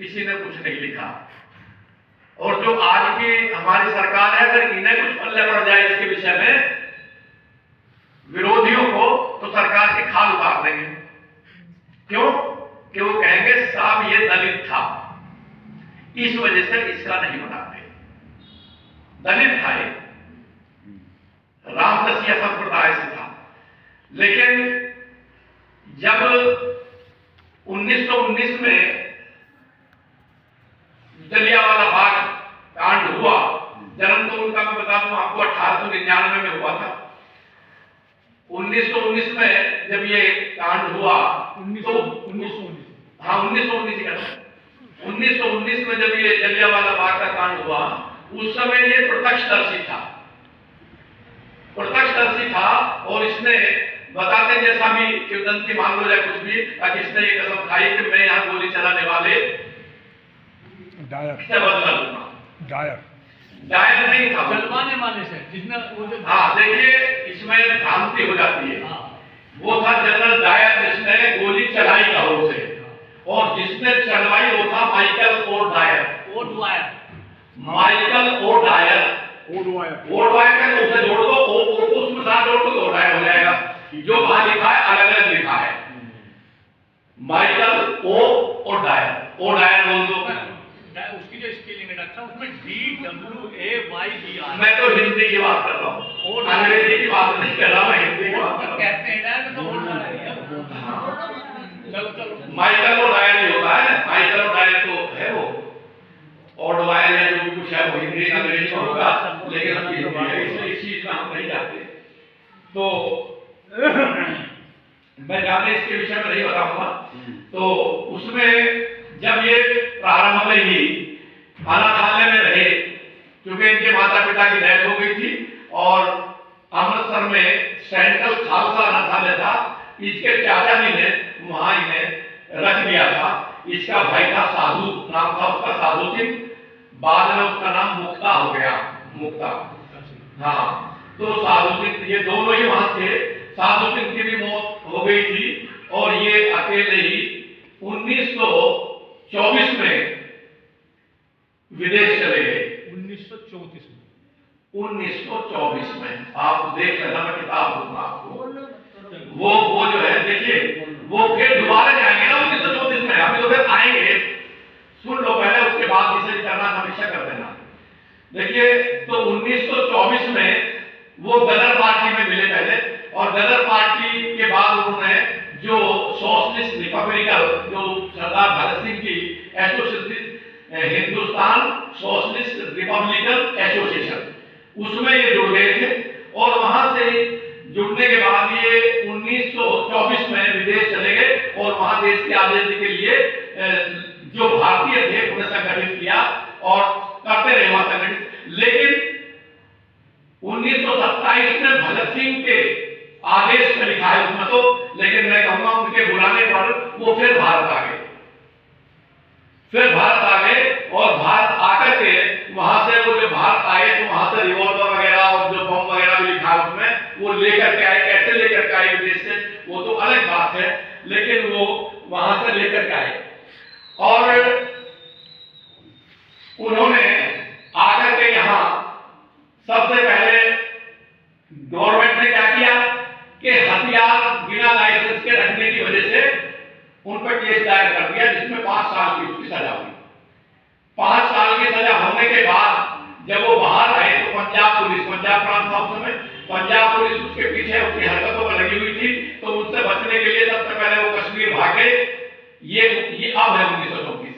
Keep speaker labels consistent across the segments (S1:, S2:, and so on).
S1: किसी ने कुछ नहीं लिखा। और जो आज की हमारी सरकार है, अगर इन्हें कुछ पल्ले पड़ जाए इसके विषय में विरोधियों को, तो सरकार के खाल उतार देंगे। क्यों? कि वो कहेंगे साहब ये दलित था, इस वजह से इसका नहीं बनाते। दलित था, ये रामदसिया संप्रदाय से था। लेकिन जब 1919 में जलियांवाला बाग कांड हुआ, जन्म तो उनका मैं बता दूं आपको 1899 में हुआ था। 1919 में जब ये कांड हुआ, 1919 हाँ 1919 में जब ये जलियांवाला बाग का कांड हुआ, उस समय ये प्रत्यक्षदर्शी था, और इसने बताते जैसा भी किंवदंती मान लो या कुछ भी, ताकि इसने ये कसम खाई कि मैं यहाँ गोली चलाने वाले से बदला लूंगा। डायर नहीं था,
S2: चलवाने वाले से जिसने
S1: हाँ देखिए इसमें भ्रांति हो जाती है। वो था जनरल डायर जिसने गोली चलाई लाहौर से, और जिसने चलवाई वो था माइकल ओ डायर का, तो उसे जोड़ दो, उसमें साथ जोड़ दो तो डायर हो जाएगा। जो वहां लिखा है अलग अलग लिखा है, माइकल ओ और डायर बोल दो।
S2: उसकी जो स्पेलिंग है अच्छा, उसमें DWAYER।
S1: मैं तो हिंदी की बात कर रहा हूँ, अंग्रेजी की बात नहीं कर रहा, मैं हिंदी की बात कर रहा हूँ।
S2: कहते हैं डायर में तो बोल रहा है। चलो
S1: माइकल और डायर नहीं होता है, माइकल और डायर तो है वो, और डायर है जो भी कुछ है वो हिंदी अंग्रेजी में होगा, लेकिन हम इसलिए इस चीज में हम नहीं जाते। तो मैं ज्यादा इसके विषय में नहीं बताऊंगा। तो उसमें जब ये प्रारंभ में ही अनाथालय में रहे, क्योंकि इनके माता पिता की डेथ हो गई थी, और अमृतसर में सेंट्रल खालसा अनाथालय था, इसके चाचा जी ने वहां इन्हें रख दिया था। इसका भाई था साधु, नाम था उसका साधु सिंह, बाद में उसका नाम मुक्ता हो गया, मुक्ता। हाँ, तो साधु सिंह ये दोनों ही वहां थे। साधु सिंह की भी मौत हो गई थी, और ये अकेले ही 1924 में विदेश चले गए। 1924 में आप देख लेना, मैं किताब दूंगा आपको। वो जो है देखिए, वो फिर दोबारा जाएंगे ना 1934 में, अभी तो फिर आएंगे, सुन लो पहले, उसके बाद इसे करना समीक्षा कर देना। देखिए, तो 1924 में वो गदर पार्टी में मिले पहले, और गदर पार्टी के बाद उन्होंने जो सोशलिस्ट रिपब्लिकन, जो सरदार भगत सिंह की association, Hindustan socialist Republican association, उसमें ये जुड़ गए थे। और वहां से जुड़ने के बाद ये 1924 में विदेश चले गए, और वहां देश की आजादी के लिए जो भारतीय थे उन्हें संगठित किया, और करते रहे वहां संगठित। लेकिन 1927 में भगत सिंह के आदेश में लिखा है उसमें तो, लेकिन मैं कहूंगा उनके बुलाने पर वो फिर भारत आ गए, और भारत आकर के वहां से वो जो भारत आए, तो वहां से रिवॉल्वर वगैरह और जो बम वगैरह भी लिखा है उसमें, वो लेकर के आए। कैसे लेकर के आए विदेश से, वो तो अलग बात है, लेकिन वो वहां से लेकर के आए। और उन्होंने आकर के यहाँ सबसे पहले गवर्नमेंट ने क्या किया कि हथियार बिना लाइसेंस के रखने की वजह से उन पर केस दायर कर दिया, जिसमें 5 साल की उसकी सजा हुई। 5 साल की सजा होने के बाद जब वो बाहर आए, तो पंजाब पुलिस, पंजाब प्रांत था उस समय, पंजाब पुलिस उसके पीछे उसकी हरकतों पर लगी हुई थी। तो उससे बचने के लिए सबसे पहले वो कश्मीर भागे। ये अब है 1934,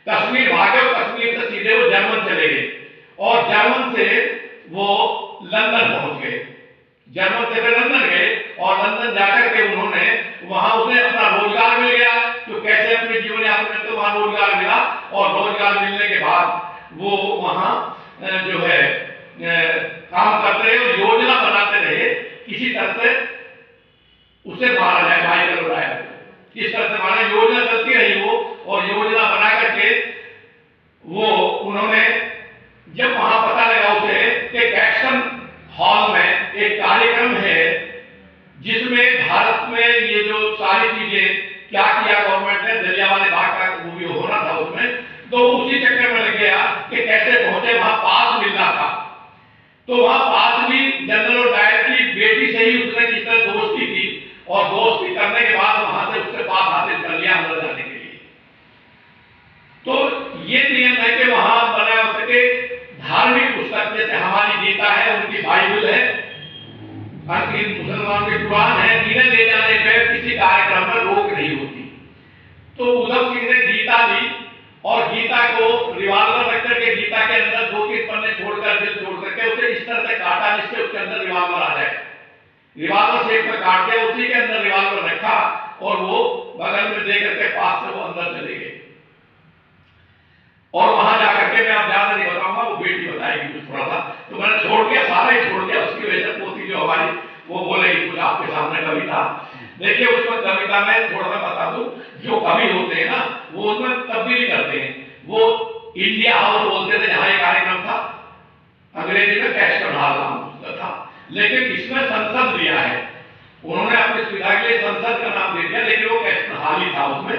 S1: कश्मीर भागे, और कश्मीर से सीधे वो जर्मन चले गए, और जर्मन से वो लंदन पहुंच गए। जर्मन से वे लंदन गए, और लंदन जाकर के उन्होंने वहां उन्हें अपना रोजगार मिल गया। तो कैसे अपने जीवन यापन में, तो वहां रोजगार मिला, और रोजगार मिलने के बाद वो वहां जो है काम करते रहे, और योजना बनाते रहे किसी तरह से उसे मारा जाए, भाई कर रहा है किस तरह से मारा। योजना चलती रही वो, और योजना बना करके वो उन्होंने, जब वहां पता लगा उसे कि एक्शन हॉल में एक कार्यक्रम है जिसमें भारत में ये जो सारी चीजें क्या किया गवर्नमेंट ने, जलियांवाला बाग का वो भी होना था उसमें, तो उसी चक्कर में लग गया कि कैसे पहुंचे, वहां पास मिलना था। तो वहां पास भी जनरल डायर की बेटी से ही उसने किस तरह दोस्ती की, और दोस्ती करने के बाद वहां से उससे पास हासिल कर लिया अंदर जाने के लिए। तो ये नियम है कि वहां बना होता के धार्मिक पुस्तक जैसे हमारी गीता है, उनकी बाइबल है, मुसलमान के कुरान है, इन्हें ले जाने पर किसी कार्यक्रम में रोक नहीं होती। तो उधम सिंह ने गीता ली और गीता को रिवाल्वर रख करके गीता के अंदर 2-3 पन्ने छोड़कर दिल छोड़ करके उसे इस तरह से काटा जिससे उसके अंदर रिवाल्वर आ जाए। रिवाल्वर से एक काट दिया, उसी के अंदर रिवाल्वर रखा और वो बगल में दे करके पास से वो अंदर चले गए। और वहां जाकर के मैं आप ज्यादा नहीं बताऊंगा, वो बेटी बताएगी कुछ थोड़ा सा, तो मैंने छोड़ दिया, सारा ही छोड़ दिया। उसकी वजह से पोती जो हमारी वो बोलेगी कुछ आपके सामने कविता। देखिए उसमें कविता में थोड़ा सा बता दूं, जो कवि होते हैं ना वो उसमें तब्दीली करते हैं। वो इंडिया हाउस बोलते थे जहां ये कार्यक्रम था, अंग्रेजी में कैस्टन हॉल नाम उसका था, लेकिन इसमें संसद दिया है। उन्होंने अपनी सुविधा के लिए संसद का नाम दे दिया, लेकिन वो कैस्टन हॉल ही था उसमें।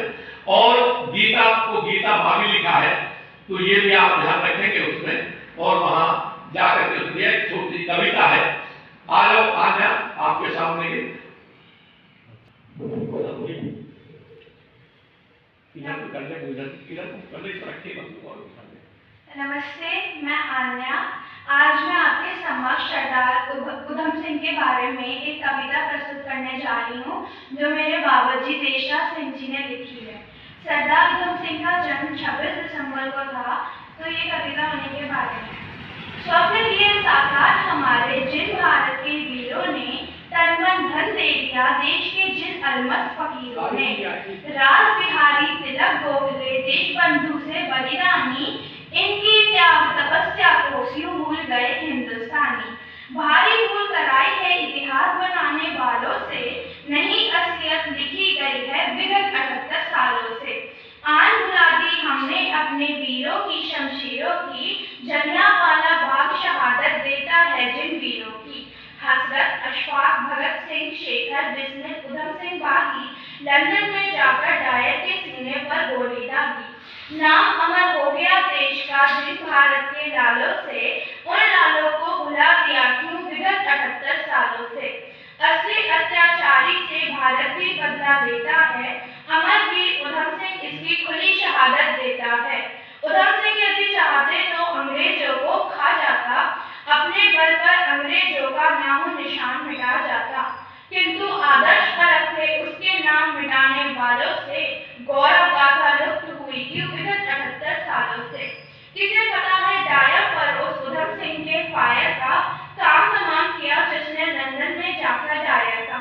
S1: और गीता को गीता भाभी लिखा है, तो ये भी आप ध्यान रखेंगे उसमें। और वहां जाकर के उसमें एक छोटी कविता है, आ जाओ आज आपके सामने
S3: नमस्ते, मैं आन्या। आज मैं आपके समक्ष सरदार उधम सिंह के बारे में एक कविता प्रस्तुत करने जा रही हूँ, जो मेरे बाबाजी देशराज सिंह जी ने लिखी है। सरदार उधम सिंह का जन्म 26 दिसंबर को था, तो ये कविता उन्हीं के बारे में। स्वप्न किए साकार हमारे जिन भारत के वीरों ने, तन मन धन दे दिया देश के जिन अलमस्त फकीरों ने। राज बिहारी तिलक गोखले देश बंधु से बलिदानी, इनकी त्याग तपस्या को यूं भूल गए हिंदुस्तानी। भारी भूल कराई है इतिहास बनाने वालों से, नहीं असलियत लिखी गई है विगत 78 सालों से। आन बुला दी हमने अपने वीरों की शमशीरों की, जलियांवाला बाग शहादत देता है जिन वीरों की। हजरत अशफाक भगत सिंह शेखर बिस्मिल उधम सिंह बागी, लंदन में जाकर डायर के सीने पर गोली दागी। नाम अमर हो गया देश का जिन भारत के लालों से, उन लालों को भुला दिया क्यों विगत 78 सालों से। असली अत्याचारी से भारत भी बदला लेता है, अमर वीर उधम सिंह इसकी खुली शहादत देता है। उधम सिंह यदि चाहते तो अंग्रेजों को खा जाता, अपने बल पर अंग्रेजों का नामो निशान मिटा जाता। किंतु आदर्श अलग थे उसके नाम मिटाने वालों से, गौरव गाथा लुप्त हुई क्यों विगत 78 सालों से। किसे पता है डायर पर उस उधम सिंह के फायर का काम तमाम किया जिसने लंदन में जाकर डायर का।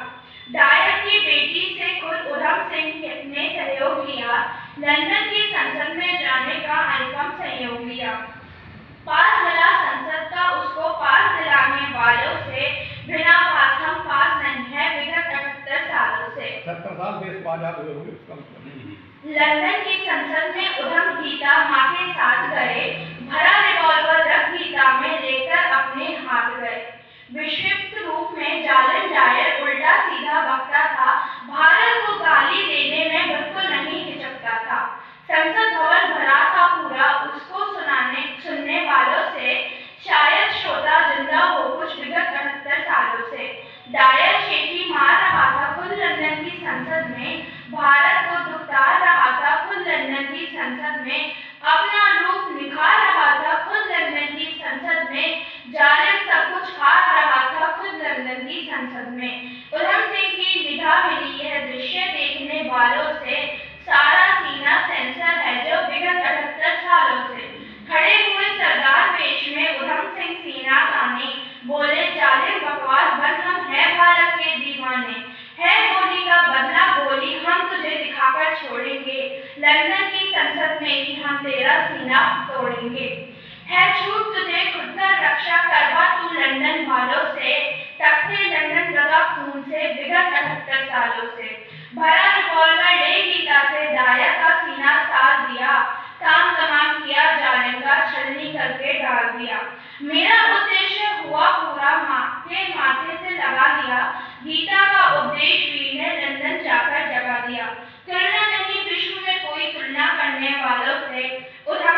S3: डायर की बेटी से खुद उधम सिंह ने सहयोग लिया, लंदन की संसद में जाने का अनुपम सहयोग लिया। पास मिला संसद का उसको पास दिलाने वालों से, बिना पास हम पास नहीं है विगत 78 सालों से।
S1: 70 साल देश आजाद हुए होंगे उसका मतलब नहीं।
S3: लंदन की संसद में उधम गीता मां के साथ गए, भरा रिवॉल्वर रख गीता में लेकर अपने हाथ गए। विक्षिप्त रूप में जालिम डायर उल्टा सीधा बकता था, भारत को गाली देने में बिल्कुल नहीं हिचकता था। संसद भवन भरा था पूरा उसको सुनने वालों से, शायद श्रोता जिंदा हो कुछ विगत 78 सालों से। डायर शेखी मार रहा था खुद लंदन की संसद में, भारत को दुखदार रहा था खुद लंदन की संसद में, अपना रूप निखार रहा था खुद लंदन की संसद में, जालिम सब कुछ खा रहा था खुद लंदन की संसद में। उधम सिंह की निगाह मिली यह दृश्य देखने वालों से, सारा सीना सेंसर है जो विगत 78 सालों से। खड़े हुए सरदार वेश में उधम सिंह सीना ताने, बोले जालिम बकवास बन हम है भारत के दीवाने। है गोली का बदला गोली हम तुझे दिखाकर छोड़ेंगे, लंदन की संसद में ही हम तेरा सीना तोड़ेंगे। है छूट तुझे खुद का रक्षा करवा तू लंदन वालों से, तख्ते लंदन लगा खून से विगत 78 सालों से। भरा रिवॉल्वर ले गीता से डायर का सीना साध दिया, काम तमाम किया जालिम का छलनी करके डाल दिया। मेरा उद्देश्य हुआ पूरा के माथे से लगा दिया, गीता का उपदेश वीर ने लंदन जाकर जगा दिया। तुलना नहीं विश्व में कोई तुलना करने वालों से, उधम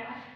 S3: धन्यवाद।